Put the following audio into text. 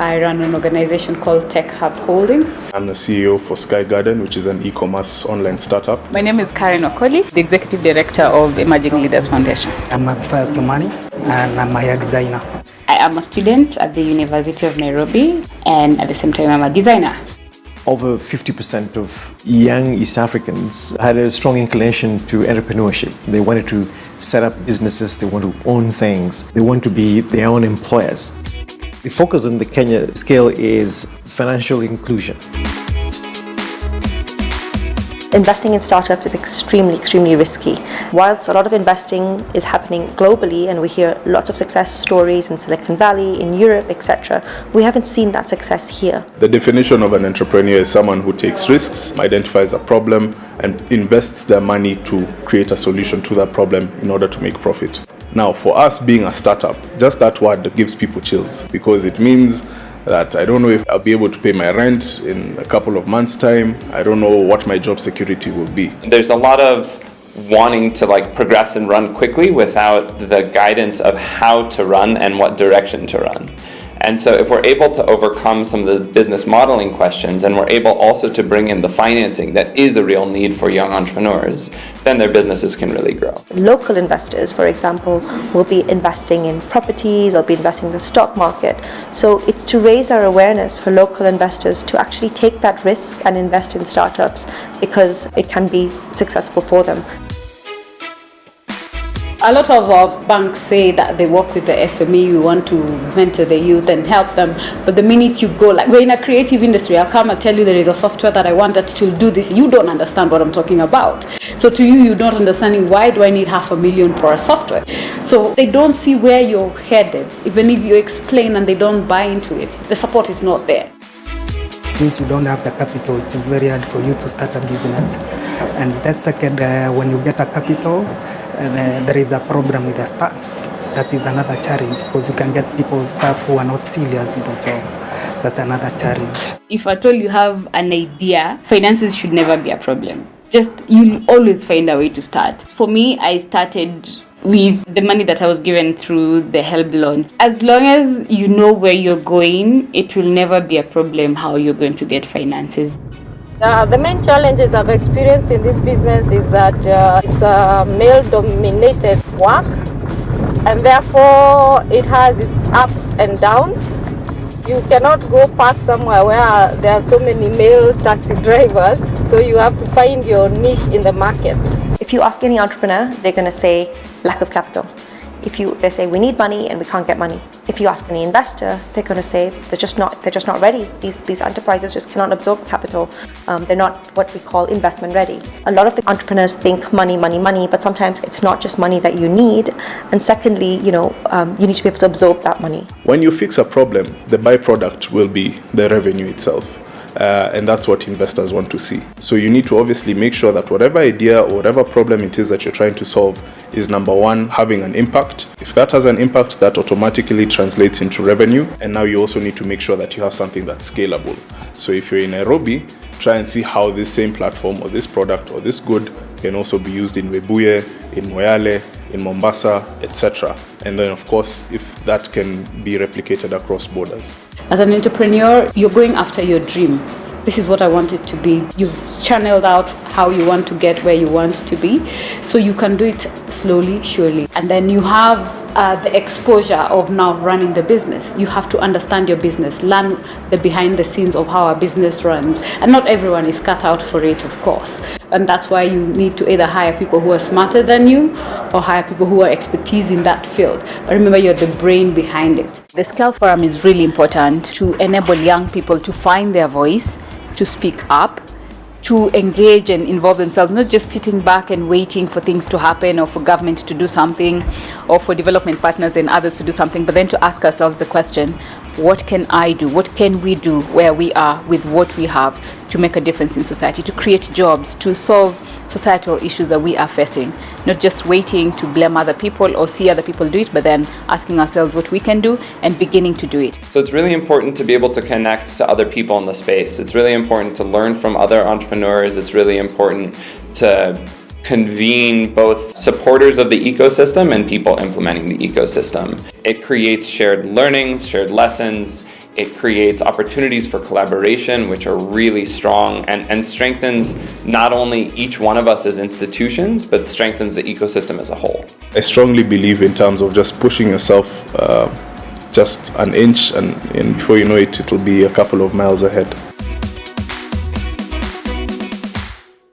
I run an organization called Tech Hub Holdings. I'm the CEO for Sky Garden, which is an e-commerce online startup. My name is Karen Okoli, the Executive Director of Emerging Leaders Foundation. I'm Abdul Kimani and I'm a hair designer. I am a student at the University of Nairobi, and at the same time I'm a designer. Over 50% of young East Africans had a strong inclination to entrepreneurship. They wanted to set up businesses, they want to own things, they want to be their own employers. The focus on the Kenya scale is financial inclusion. Investing in startups is extremely risky. Whilst a lot of investing is happening globally and we hear lots of success stories in Silicon Valley, in Europe, etc., we haven't seen that success here. The definition of an entrepreneur is someone who takes risks, identifies a problem, and invests their money to create a solution to that problem in order to make profit. Now, for us being a startup, just that word gives people chills because it means that I don't know if I'll be able to pay my rent in a couple of months' time. I don't know what my job security will be. There's a lot of wanting to progress and run quickly without the guidance of how to run and what direction to run. And so if we're able to overcome some of the business modeling questions and we're able also to bring in the financing that is a real need for young entrepreneurs, then their businesses can really grow. Local investors, for example, will be investing in property, they'll be investing in the stock market. So it's to raise our awareness for local investors to actually take that risk and invest in startups because it can be successful for them. A lot of our banks say that they work with the SME, we want to mentor the youth and help them. But the minute you go, we're in a creative industry, I'll come and tell you there is a software that I want that to do this. You don't understand what I'm talking about. So to you, you're not understanding why do I need $500,000 for a software? So they don't see where you're headed. Even if you explain and they don't buy into it, the support is not there. Since you don't have the capital, it is very hard for you to start a business. And that's second, when you get a capital, there is a problem with the staff. That is another challenge because you can get people, staff who are not serious with the job. That's another challenge. If at all you have an idea, finances should never be a problem. Just you'll always find a way to start. For me, I started with the money that I was given through the HELB loan. As long as you know where you're going, it will never be a problem how you're going to get finances. The main challenges I've experienced in this business is that it's a male-dominated work, and therefore it has its ups and downs. You cannot go park somewhere where there are so many male taxi drivers, so you have to find your niche in the market. If you ask any entrepreneur, they're going to say lack of capital. They say we need money and we can't get money. If you ask any investor, they're going to say they're just not ready. These enterprises just cannot absorb capital. They're not what we call investment ready. A lot of the entrepreneurs think money, but sometimes it's not just money that you need. And secondly, you need to be able to absorb that money. When you fix a problem, the byproduct will be the revenue itself. And that's what investors want to see. So you need to obviously make sure that whatever idea or whatever problem it is that you're trying to solve is, number one, having an impact. If that has an impact, that automatically translates into revenue. And now you also need to make sure that you have something that's scalable. So if you're in Nairobi, try and see how this same platform or this product or this good can also be used in Webuye, in Moyale, in Mombasa, etc. And then of course, if that can be replicated across borders. As an entrepreneur, you're going after your dream. This is what I want it to be. You've channeled out how you want to get where you want to be. So you can do it slowly, surely. And then you have the exposure of now running the business. You have to understand your business, learn the behind the scenes of how a business runs. And not everyone is cut out for it, of course. And that's why you need to either hire people who are smarter than you or hire people who are expertise in that field. But remember, you're the brain behind it. The Scale Forum is really important to enable young people to find their voice, to speak up, to engage and involve themselves, not just sitting back and waiting for things to happen or for government to do something or for development partners and others to do something, but then to ask ourselves the question, what can I do? What can we do where we are with what we have to make a difference in society, to create jobs, to solve societal issues that we are facing, not just waiting to blame other people or see other people do it, but then asking ourselves what we can do and beginning to do it. So it's really important to be able to connect to other people in the space. It's really important to learn from other entrepreneurs. It's really important to convene both supporters of the ecosystem and people implementing the ecosystem. It creates shared learnings, shared lessons. It creates opportunities for collaboration, which are really strong and strengthens not only each one of us as institutions, but strengthens the ecosystem as a whole. I strongly believe in terms of just pushing yourself just an inch, and before you know it, it'll be a couple of miles ahead.